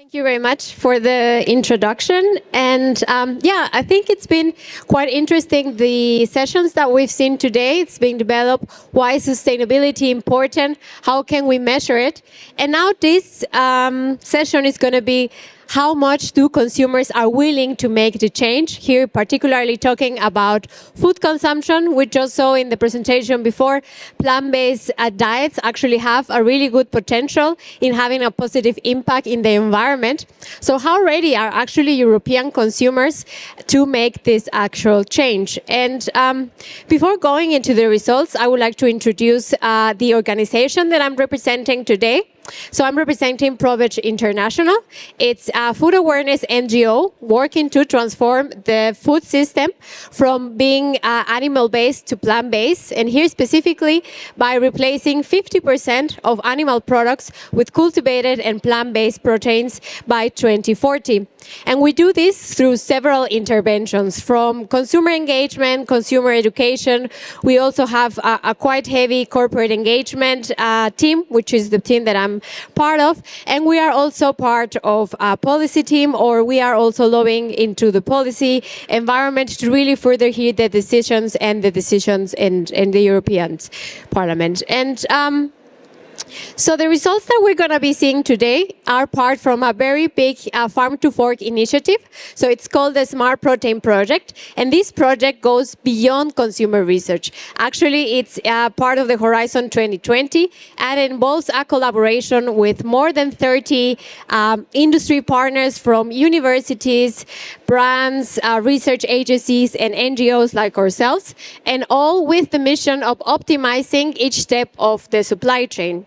Thank you very much for the introduction. And yeah, I think it's been quite interesting, the sessions that we've seen today. It's being developed. Why is sustainability important? How can we measure it? And now this session is going to be how much do consumers are willing to make the change. Here, particularly talking about food consumption. We just saw in the presentation before, plant-based diets actually have a really good potential in having a positive impact in the environment. So how ready are actually European consumers to make this actual change? And before going into the results, I would like to introduce the organization that I'm representing today. So I'm representing ProVeg International. It's a food awareness NGO working to transform the food system from being animal-based to plant-based, and here specifically by replacing 50% of animal products with cultivated and plant-based proteins by 2040. And we do this through several interventions, from consumer engagement, consumer education. We also have a quite heavy corporate engagement team, which is the team that I'm part of. And we are also part of a policy team, or we are also lobbying into the policy environment to really further hear the decisions and the decisions in the European Parliament. And so the results that we're going to be seeing today are part from a very big farm to fork initiative. So it's called the Smart Protein Project. And this project goes beyond consumer research. Actually, it's part of the Horizon 2020 and it involves a collaboration with more than 30 industry partners from universities, brands, research agencies, and NGOs like ourselves, and all with the mission of optimizing each step of the supply chain.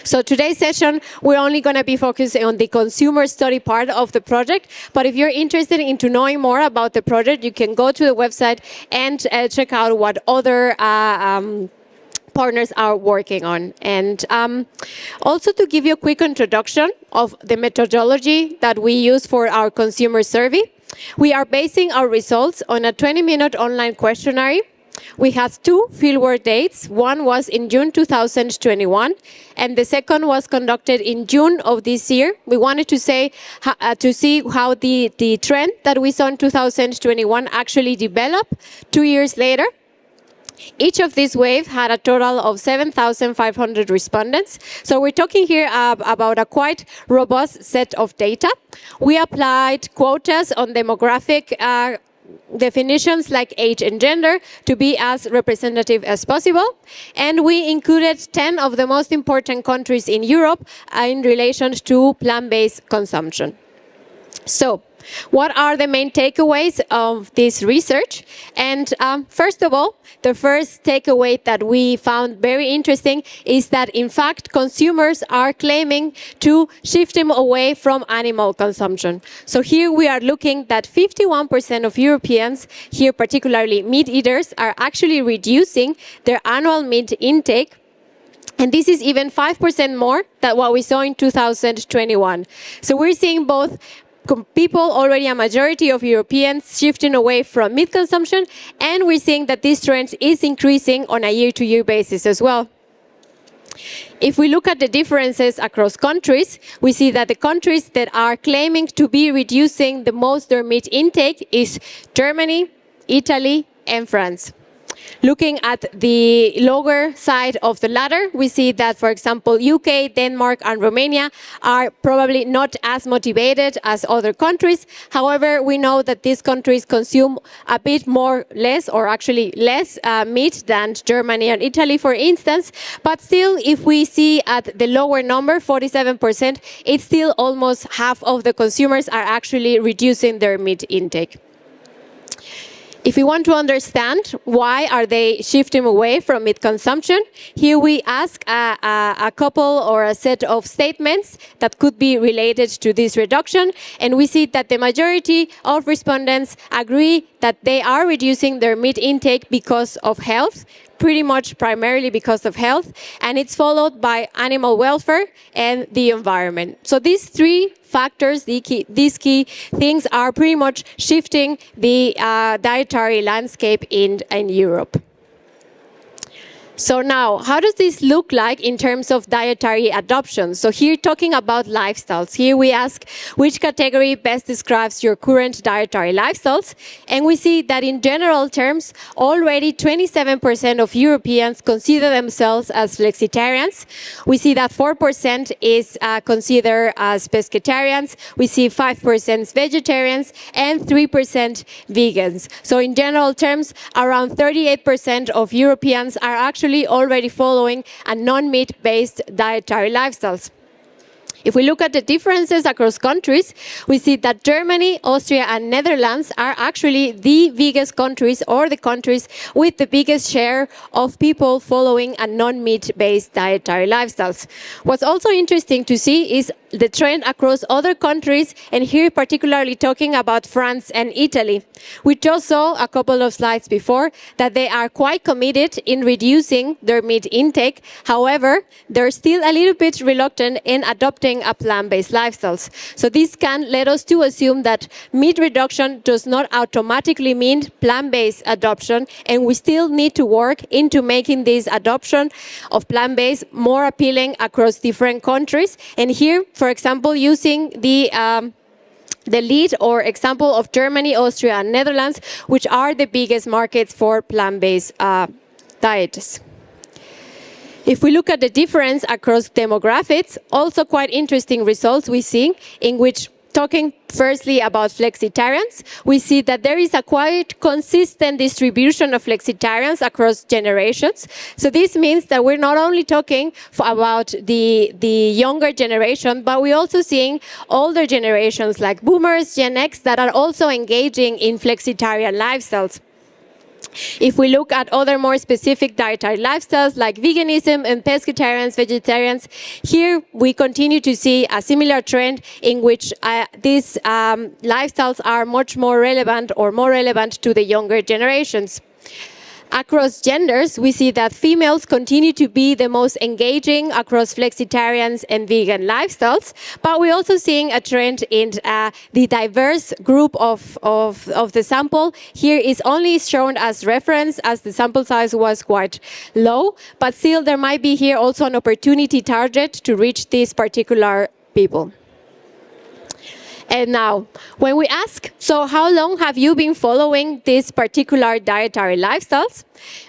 So today's session, we're only going to be focusing on the consumer study part of the project. But if you're interested in knowing more about the project, you can go to the website and check out what other partners are working on. And also to give you a quick introduction of the methodology that we use for our consumer survey, we are basing our results on a 20-minute online questionnaire. We had 2 fieldwork dates. One was in June 2021, and the second was conducted in June of this year. We wanted to see how the trend that we saw in 2021 actually developed 2 years later. Each of these waves had a total of 7,500 respondents. So we're talking here about a quite robust set of data. We applied quotas on demographic definitions like age and gender to be as representative as possible. And we included 10 of the most important countries in Europe in relation to plant-based consumption. So, what are the main takeaways of this research? And first of all, the first takeaway that we found very interesting is that, in fact, consumers are claiming to shifting away from animal consumption. So here we are looking that 51% of Europeans, here particularly meat eaters, are actually reducing their annual meat intake. And this is even 5% more than what we saw in 2021. So we're seeing both people, already a majority of Europeans, shifting away from meat consumption, and we're seeing that this trend is increasing on a year-to-year basis as well. If we look at the differences across countries, we see that the countries that are claiming to be reducing the most their meat intake is Germany, Italy, and France. Looking at the lower side of the ladder, we see that, for example, UK, Denmark, and Romania are probably not as motivated as other countries. However, we know that these countries consume a bit less, or actually less meat than Germany and Italy, for instance. But still, if we see at the lower number, 47%, it's still almost half of the consumers are actually reducing their meat intake. If we want to understand why are they shifting away from meat consumption, here we ask a couple or a set of statements that could be related to this reduction, and we see that the majority of respondents agree that they are reducing their meat intake because of health, pretty much primarily because of health, and it's followed by animal welfare and the environment. So these 3 factors, these key things are pretty much shifting the dietary landscape in Europe. So now, how does this look like in terms of dietary adoption? So here talking about lifestyles. Here we ask which category best describes your current dietary lifestyles. And we see that in general terms, already 27% of Europeans consider themselves as flexitarians. We see that 4% is considered as pescatarians. We see 5% vegetarians and 3% vegans. So in general terms, around 38% of Europeans are actually already following a non-meat-based dietary lifestyles. If we look at the differences across countries, we see that Germany, Austria, and Netherlands are actually the biggest countries or the countries with the biggest share of people following a non-meat-based dietary lifestyles. What's also interesting to see is the trend across other countries, and here particularly talking about France and Italy. We just saw a couple of slides before that they are quite committed in reducing their meat intake. However, they're still a little bit reluctant in adopting a plant-based lifestyles. So this can lead us to assume that meat reduction does not automatically mean plant-based adoption, and we still need to work into making this adoption of plant-based more appealing across different countries. And here, for example, using the lead or example of Germany, Austria, and Netherlands, which are the biggest markets for plant-based diets. If we look at the difference across demographics, also quite interesting results we see, in which talking firstly about flexitarians, we see that there is a quite consistent distribution of flexitarians across generations. So this means that we're not only talking about the younger generation, but we're also seeing older generations like boomers, Gen X, that are also engaging in flexitarian lifestyles. If we look at other more specific dietary lifestyles like veganism and pescatarians, vegetarians, here we continue to see a similar trend in which these lifestyles are much more relevant or more relevant to the younger generations. Across genders, we see that females continue to be the most engaging across flexitarians and vegan lifestyles, but we're also seeing a trend in the diverse group of the sample. Here is only shown as reference as the sample size was quite low, but still there might be here also an opportunity target to reach these particular people. And now, when we ask, so how long have you been following these particular dietary lifestyles?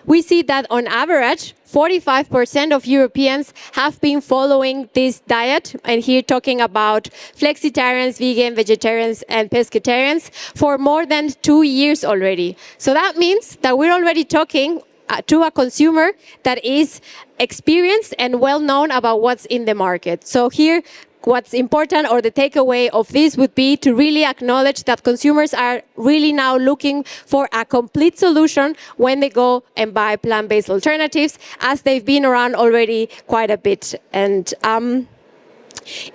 We see that on average, 45% of Europeans have been following this diet, and here talking about flexitarians, vegan, vegetarians, and pescatarians for more than 2 years already. So that means that we're already talking to a consumer that is experienced and well known about what's in the market. So here, what's important, or the takeaway of this, would be to really acknowledge that consumers are really now looking for a complete solution when they go and buy plant-based alternatives, as they've been around already quite a bit. And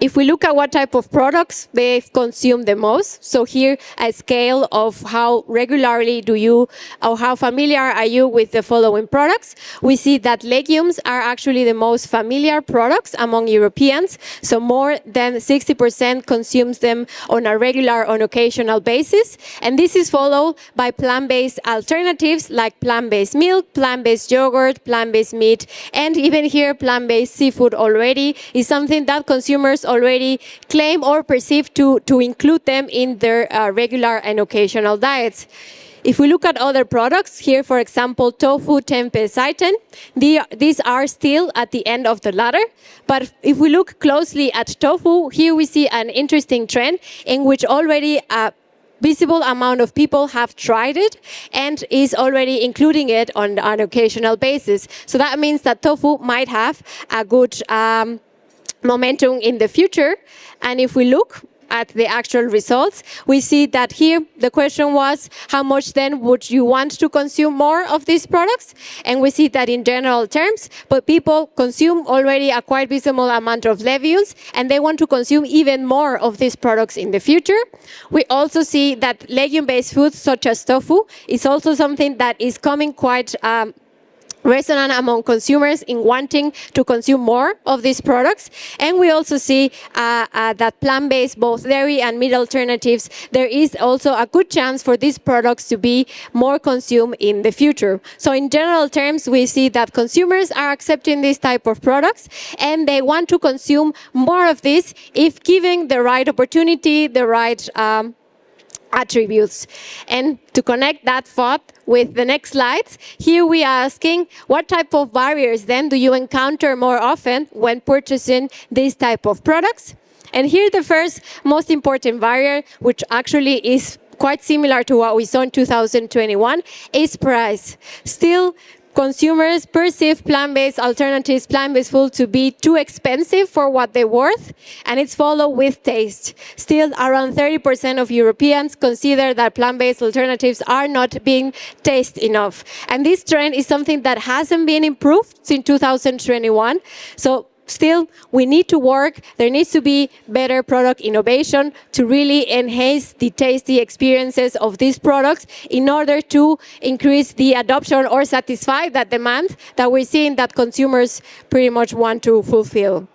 if we look at what type of products they've consumed the most, so here a scale of how regularly do you, or how familiar are you with the following products, we see that legumes are actually the most familiar products among Europeans. So more than 60% consumes them on a regular, on occasional basis. And this is followed by plant-based alternatives like plant-based milk, plant-based yogurt, plant-based meat, and even here plant-based seafood already is something that consumers already claim or perceive to include them in their regular and occasional diets. If we look at other products, here for example tofu, tempeh, seitan, these are still at the end of the ladder. But if we look closely at tofu, here we see an interesting trend in which already a visible amount of people have tried it and is already including it on an occasional basis. So that means that tofu might have a good momentum in the future. And if we look at the actual results, we see that here the question was, how much then would you want to consume more of these products? And we see that in general terms, but people consume already a quite visible amount of legumes, and they want to consume even more of these products in the future. We also see that legume-based foods such as tofu is also something that is coming quite resonant among consumers in wanting to consume more of these products. And we also see that plant-based, both dairy and meat alternatives, there is also a good chance for these products to be more consumed in the future. So in general terms, we see that consumers are accepting this type of products, and they want to consume more of this if given the right opportunity, the right attributes. And to connect that thought with the next slides, here we are asking what type of barriers then do you encounter more often when purchasing these type of products? And here the first most important barrier, which actually is quite similar to what we saw in 2021, is price. Still, consumers perceive plant-based alternatives, plant-based food to be too expensive for what they're worth, and it's followed with taste. Still, around 30% of Europeans consider that plant-based alternatives are not being tasty enough. And this trend is something that hasn't been improved since 2021. So still, we need to work. There needs to be better product innovation to really enhance the tasty experiences of these products in order to increase the adoption or satisfy that demand that we're seeing that consumers pretty much want to fulfill.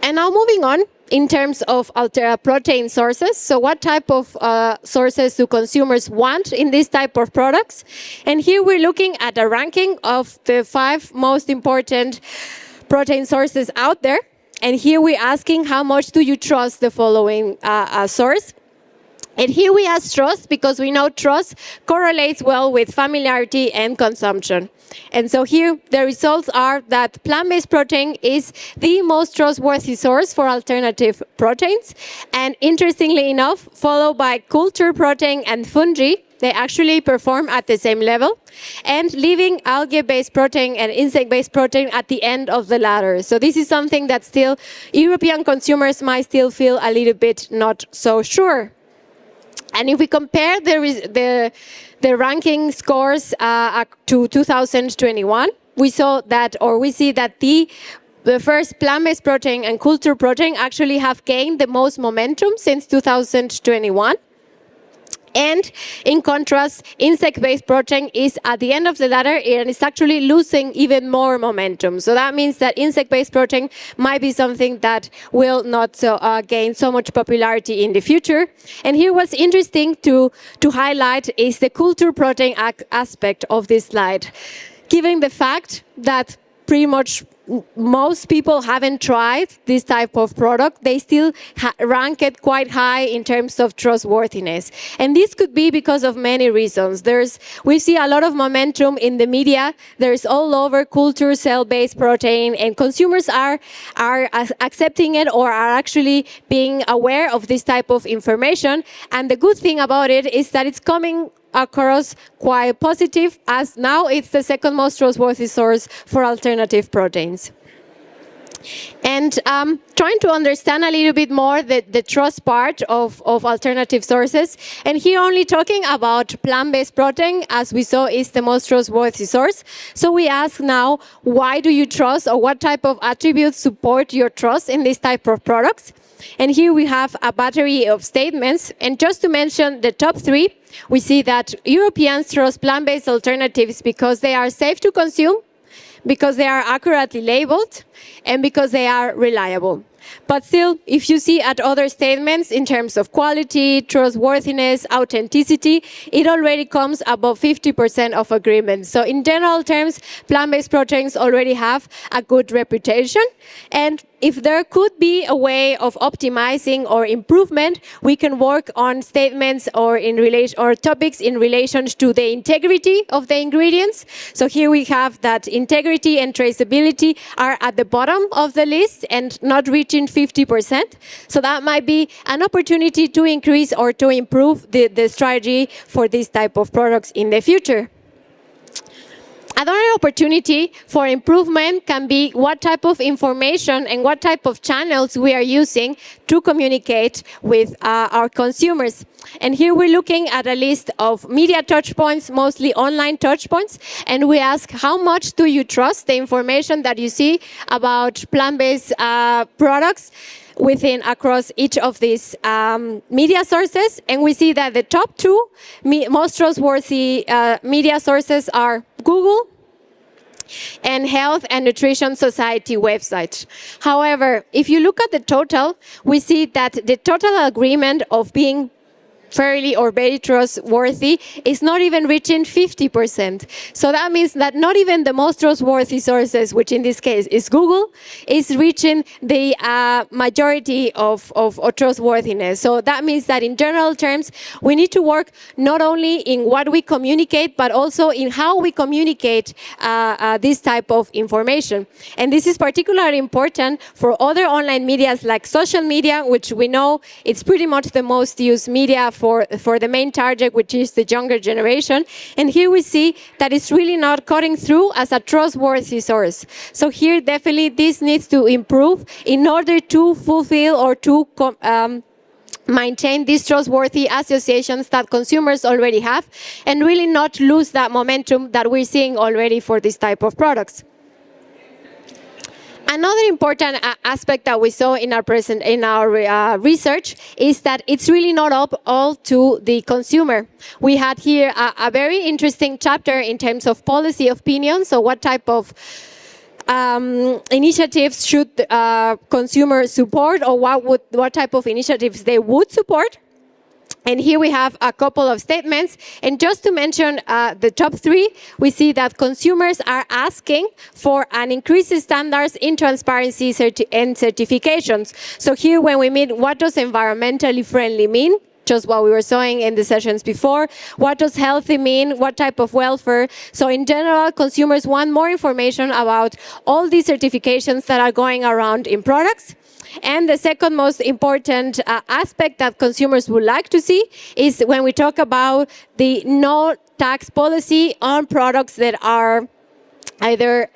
And now moving on, in terms of protein sources, so what type of sources do consumers want in this type of products? And here we're looking at a ranking of the 5 most important protein sources out there. And here we're asking how much do you trust the following source? And here we ask trust because we know trust correlates well with familiarity and consumption. And so here the results are that plant-based protein is the most trustworthy source for alternative proteins. And interestingly enough, followed by cultured protein and fungi, they actually perform at the same level, and leaving algae-based protein and insect-based protein at the end of the ladder. So this is something that still European consumers might still feel a little bit not so sure. And if we compare the ranking scores to 2021, we see that the first plant-based protein and cultured protein actually have gained the most momentum since 2021. And in contrast, insect-based protein is at the end of the ladder and it's actually losing even more momentum. So that means that insect-based protein might be something that will not gain so much popularity in the future. And here what's interesting to highlight is the cultured protein aspect of this slide. Given the fact that pretty much most people haven't tried this type of product, they still rank it quite high in terms of trustworthiness. And this could be because of many reasons. We see a lot of momentum in the media. There's all over culture cell-based protein, and consumers are accepting it or are actually being aware of this type of information. And the good thing about it is that it's coming across quite positive, as now it's the second most trustworthy source for alternative proteins. And trying to understand a little bit more the trust part of alternative sources. And here only talking about plant-based protein, as we saw, is the most trustworthy source. So we ask now, why do you trust, or what type of attributes support your trust in this type of products? And here we have a battery of statements. And just to mention the top 3, we see that Europeans trust plant-based alternatives because they are safe to consume, because they are accurately labeled, and because they are reliable. But still, if you see at other statements in terms of quality, trustworthiness, authenticity, it already comes above 50% of agreement. So in general terms, plant-based proteins already have a good reputation. And if there could be a way of optimizing or improvement, we can work on statements or topics in relation to the integrity of the ingredients. So here we have that integrity and traceability are at the bottom of the list and not reaching 50%. So that might be an opportunity to increase or to improve the strategy for this type of products in the future. Another opportunity for improvement can be what type of information and what type of channels we are using to communicate with our consumers. And here we're looking at a list of media touchpoints, mostly online touchpoints, and we ask how much do you trust the information that you see about plant-based products across each of these media sources. And we see that the top 2 most trustworthy media sources are Google and Health and Nutrition Society website. However, if you look at the total, we see that the total agreement of being fairly or very trustworthy is not even reaching 50%. So that means that not even the most trustworthy sources, which in this case is Google, is reaching the majority of trustworthiness. So that means that in general terms, we need to work not only in what we communicate, but also in how we communicate this type of information. And this is particularly important for other online medias like social media, which we know it's pretty much the most used media for the main target, which is the younger generation. And here we see that it's really not cutting through as a trustworthy source. So here definitely this needs to improve in order to fulfill or to maintain these trustworthy associations that consumers already have and really not lose that momentum that we're seeing already for this type of products. Another important aspect that we saw in our research is that it's really not up all to the consumer. We had here a very interesting chapter in terms of policy opinion. So what type of initiatives should consumers support, or what type of initiatives they would support? And here we have a couple of statements. And just to mention the top three, we see that consumers are asking for an increased standards in transparency and certifications. So here when we mean what does environmentally friendly mean, just what we were saying in the sessions before. What does healthy mean? What type of welfare? So in general, consumers want more information about all these certifications that are going around in products. And the second most important aspect that consumers would like to see is when we talk about the no tax policy on products that are either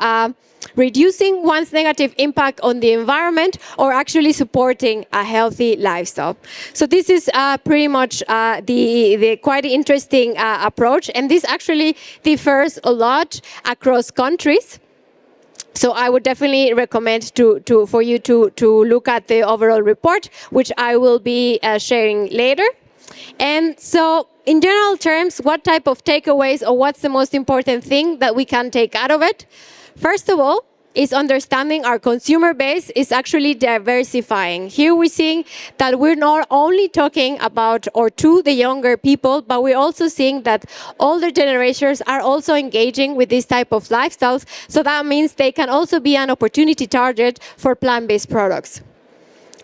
reducing one's negative impact on the environment or actually supporting a healthy lifestyle. So this is pretty much the quite interesting approach, and this actually differs a lot across countries. So I would definitely recommend for you to look at the overall report, which I will be sharing later. And so in general terms, what type of takeaways or what's the most important thing that we can take out of it? First of all, is understanding our consumer base is actually diversifying. Here we're seeing that we're not only talking about or to the younger people, but we're also seeing that older generations are also engaging with this type of lifestyles. So that means they can also be an opportunity target for plant-based products.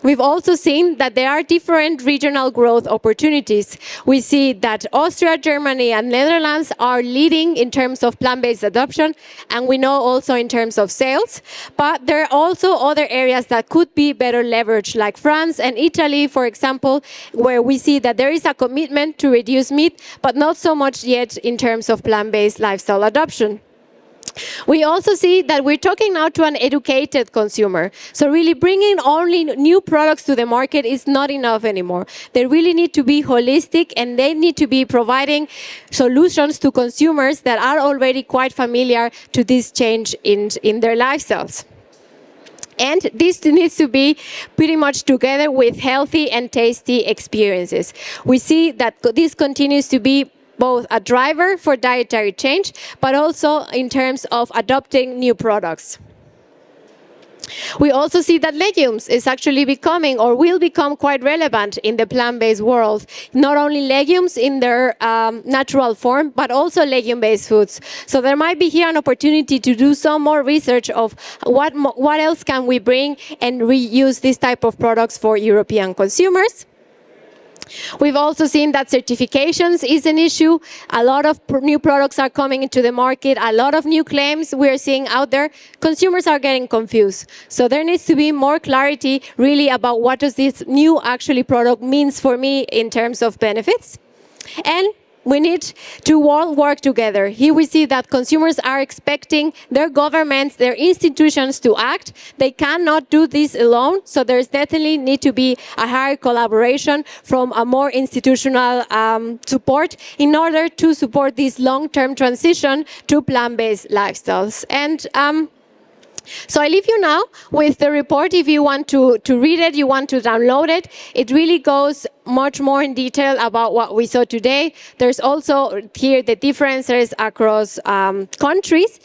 We've also seen that there are different regional growth opportunities. We see that Austria, Germany, and Netherlands are leading in terms of plant-based adoption, and we know also in terms of sales. But there are also other areas that could be better leveraged, like France and Italy, for example, where we see that there is a commitment to reduce meat, but not so much yet in terms of plant-based lifestyle adoption. We also see that we're talking now to an educated consumer. So really bringing only new products to the market is not enough anymore. They really need to be holistic, and they need to be providing solutions to consumers that are already quite familiar to this change in their lifestyles. And this needs to be pretty much together with healthy and tasty experiences. We see that this continues to be both a driver for dietary change, but also in terms of adopting new products. We also see that legumes is actually becoming or will become quite relevant in the plant-based world. Not only legumes in their natural form, but also legume-based foods. So there might be here an opportunity to do some more research of what else can we bring and reuse this type of products for European consumers. We've also seen that certifications is an issue. A lot of new products are coming into the market. A lot of new claims we're seeing out there. Consumers are getting confused. So there needs to be more clarity really about what does this new actually product means for me in terms of benefits. And we need to all work together. Here we see that consumers are expecting their governments, their institutions to act. They cannot do this alone, so there's definitely need to be a higher collaboration from a more institutional support in order to support this long-term transition to plant-based lifestyles. And so I leave you now with the report. If you want to read it, you want to download it. It really goes much more in detail about what we saw today. There's also here the differences across countries.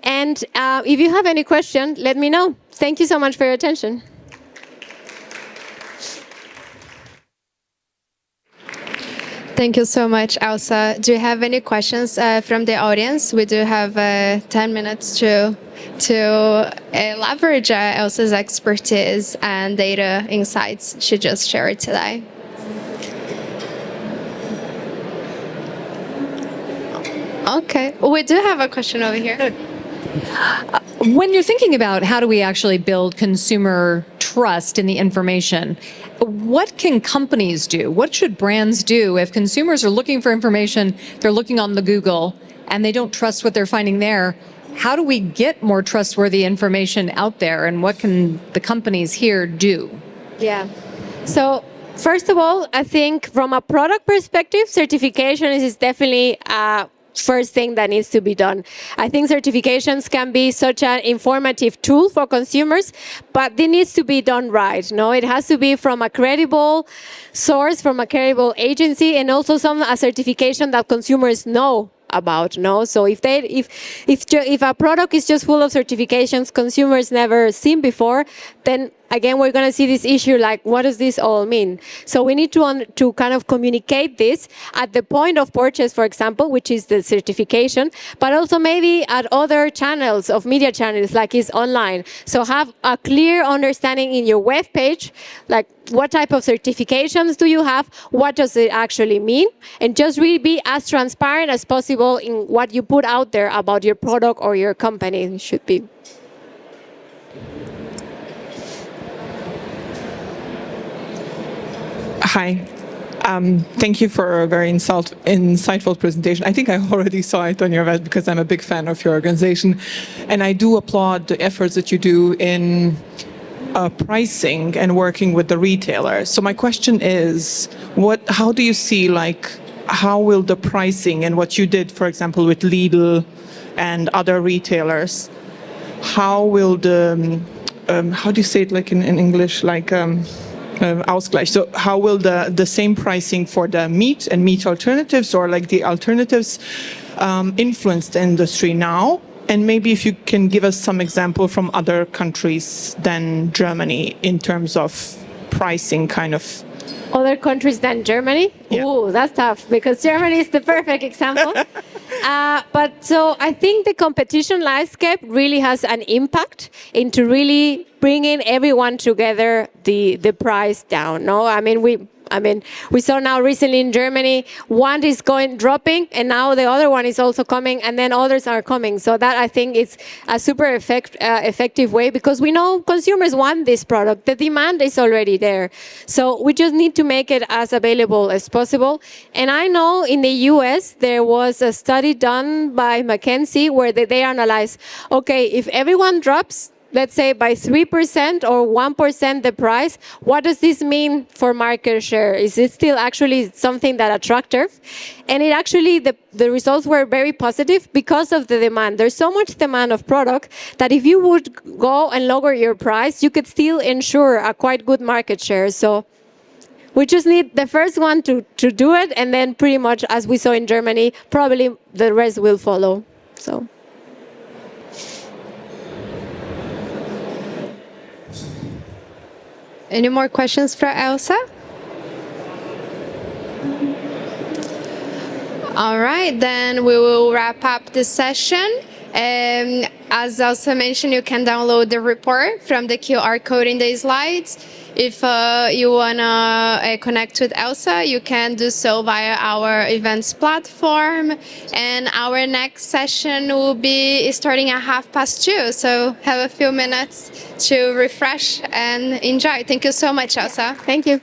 And if you have any question, let me know. Thank you so much for your attention. Thank you so much, Elsa. Do you have any questions from the audience? We do have 10 minutes to leverage Elsa's expertise and data insights she just shared today. Okay, we do have a question over here. When you're thinking about how do we actually build consumer trust in the information, what can companies do? What should brands do if consumers are looking for information, they're looking on the Google, and they don't trust what they're finding there? How do we get more trustworthy information out there, and what can the companies here do? Yeah. So first of all, I think from a product perspective, certification is definitely first thing that needs to be done. I think certifications can be such an informative tool for consumers, but it needs to be done right. No, it has to be from a credible source, from a credible agency, and also a certification that consumers know about. No, so if a product is just full of certifications consumers never seen before, then again we're going to see this issue like, what does this all mean? So we need to kind of communicate this at the point of purchase, for example, which is the certification, but also maybe at other channels of media channels like is online. So have a clear understanding in your web page, like what type of certifications do you have? What does it actually mean? And just really be as transparent as possible in what you put out there about your product or your company. It should be. Hi. Thank you for a very insightful presentation. I think I already saw it on your website because I'm a big fan of your organization. And I do applaud the efforts that you do in pricing and working with the retailers. So my question is, how do you see, how will the pricing and what you did, for example, with Lidl and other retailers, how will how do you say it in English, Ausgleich. So how will the same pricing for the meat and meat alternatives or the alternatives influence the industry now? And maybe if you can give us some example from other countries than Germany in terms of pricing kind of. Other countries than Germany? Yeah. Ooh, that's tough because Germany is the perfect example. But so I think the competition landscape really has an impact into really bringing everyone together, the price down. No, we saw now recently in Germany, one is dropping, and now the other one is also coming, and then others are coming. So that I think is a super effective way because we know consumers want this product. The demand is already there. So we just need to make it as available as possible. And I know in the US, there was a study done by McKinsey where they analyzed, okay, if everyone drops, let's say by 3% or 1% the price, what does this mean for market share? Is it still actually something that attractive? And it actually, the results were very positive because of the demand. There's so much demand of product that if you would go and lower your price, you could still ensure a quite good market share. So we just need the first one to do it, and then pretty much as we saw in Germany, probably the rest will follow. So. Any more questions for Elsa? All right, then we will wrap up this session. As Elsa mentioned, you can download the report from the QR code in the slides. If you want to connect with Elsa, you can do so via our events platform. And our next session will be starting at 2:30. So have a few minutes to refresh and enjoy. Thank you so much, Elsa. Thank you.